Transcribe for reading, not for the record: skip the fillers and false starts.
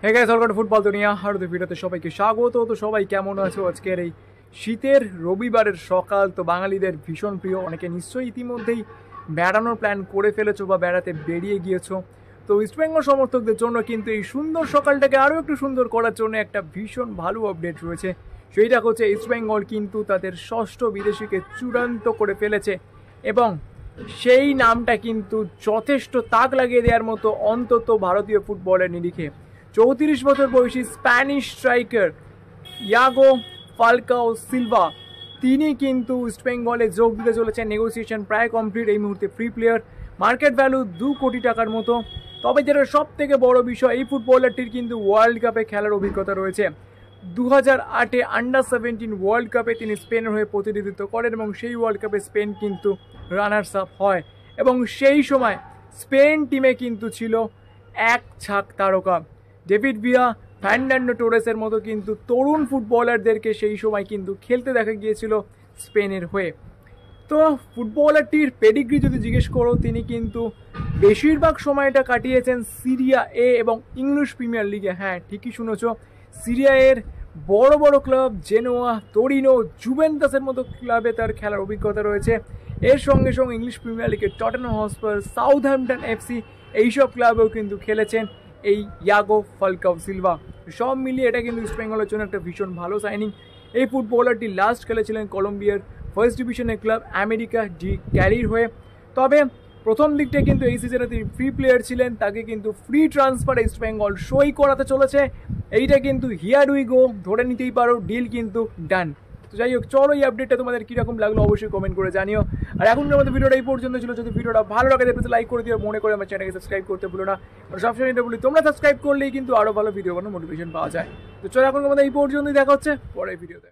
Hey guys, welcome to football দুনিয়া। আর ভিডিওতে সবাইকে স্বাগত। তো সবাই কেমন আছো আজকের এই শীতের রবিবারের সকাল? তো বাঙালিদের ভীষণ প্রিয়, অনেকে নিশ্চয়ই ইতিমধ্যেই বেড়ানোর প্ল্যান করে ফেলেছো বা বেড়াতে বেরিয়ে গিয়েছো। তো ইস্টবেঙ্গল সমর্থকদের জন্য কিন্তু এই সুন্দর সকালটাকে আরও একটু সুন্দর করার জন্য একটা ভীষণ ভালো আপডেট রয়েছে। সেইটা হচ্ছে ইস্টবেঙ্গল কিন্তু তাদের ষষ্ঠ বিদেশিকে চূড়ান্ত করে ফেলেছে এবং সেই নামটা কিন্তু যথেষ্ট তাক লাগিয়ে দেওয়ার মতো, অন্তত ভারতীয় ফুটবলের নিরিখে। 34 বছর বয়সী স্প্যানিশ স্ট্রাইকার ইয়াগো ফালকাও সিলভা, তিনি কিন্তু ইস্টবেঙ্গলে যোগ দিতে চলেছেন। নেগোসিয়েশন প্রায় কমপ্লিট, এই মুহূর্তে ফ্রি প্লেয়ার, মার্কেট ভ্যালু 2 কোটি টাকার মতো। তবে যেটা সব থেকে বড় বিষয়, এই ফুটবলারটির কিন্তু ওয়ার্ল্ড কাপে খেলার অভিজ্ঞতা রয়েছে। 2008-এ আন্ডার-17 ওয়ার্ল্ড কাপে তিনি স্পেনের হয়ে প্রতিনিধিত্ব করেন এবং সেই ওয়ার্ল্ড কাপে স্পেন কিন্তু রানার্স আপ হয় এবং সেই সময় স্পেন টিমে কিন্তু ছিল এক ঝাঁক তারকা। ডেভিড ভিয়া, ফার্নান্ডো টোরেসের মতো কিন্তু তরুণ ফুটবলারদেরকে সেই সময় কিন্তু খেলতে দেখা গিয়েছিল স্পেনের হয়ে। তো ফুটবলারটির পেডিগ্রি যদি জিজ্ঞেস করো, তিনি কিন্তু বেশিরভাগ সময়টা কাটিয়েছেন সিরিয়া এ এবং ইংলিশ প্রিমিয়ার লিগে। হ্যাঁ, ঠিকই শুনেছ, সিরিয়া এর বড় বড় ক্লাব জেনোয়া, তোরিনো, জুভেন্টাসের মতো ক্লাবে তার খেলার অভিজ্ঞতা রয়েছে। এর সঙ্গে সঙ্গে ইংলিশ প্রিমিয়ার লিগে টটেনহাম হটস্পার, সাউথহ্যাম্পটন এফসি, এইসব ক্লাবেও কিন্তু খেলেছেন এই ইয়াগো ফালকাও সিলভা। সব মিলিয়ে এটা কিন্তু ইস্টবেঙ্গলের জন্য একটা ভীষণ ভালো সাইনিং। এই ফুটবলারটি লাস্ট খেলেছিলেন কলম্বিয়ার ফার্স্ট ডিভিশনের ক্লাব আমেরিকা ডি ক্যারির হয়ে। তবে প্রথম দিকটা কিন্তু এই সিজনে তিনি ফ্রি প্লেয়ার ছিলেন, তাকে কিন্তু ফ্রি ট্রান্সফার ইস্টবেঙ্গল সই করাতে চলেছে। এইটা কিন্তু হিয়ার উই গো, ধরে নিতেই পারো ডিল কিন্তু ডান। তো যাই হোক, চলো এই আপডেটটা তোমাদের কীরকম লাগলো অবশ্যই কমেন্ট করে জানিও। আর এখন আমাদের ভিডিওটা এই পর্যন্ত ছিল। যদি ভিডিওটা ভালো লাগে তাহলে লাইক করে দিও, মনে করে আমার চ্যানেলকে সাবস্ক্রাইব করতে ভুলো না। আর সবসময় এটা বলি, তোমরা সাবস্ক্রাইব করলেই কিন্তু আরও ভালো ভিডিও বানানোর মোটিভেশন পাওয়া যায়। তো চলো এখন আমাদের এই পর্যন্তই, দেখা হচ্ছে পরের ভিডিওতে।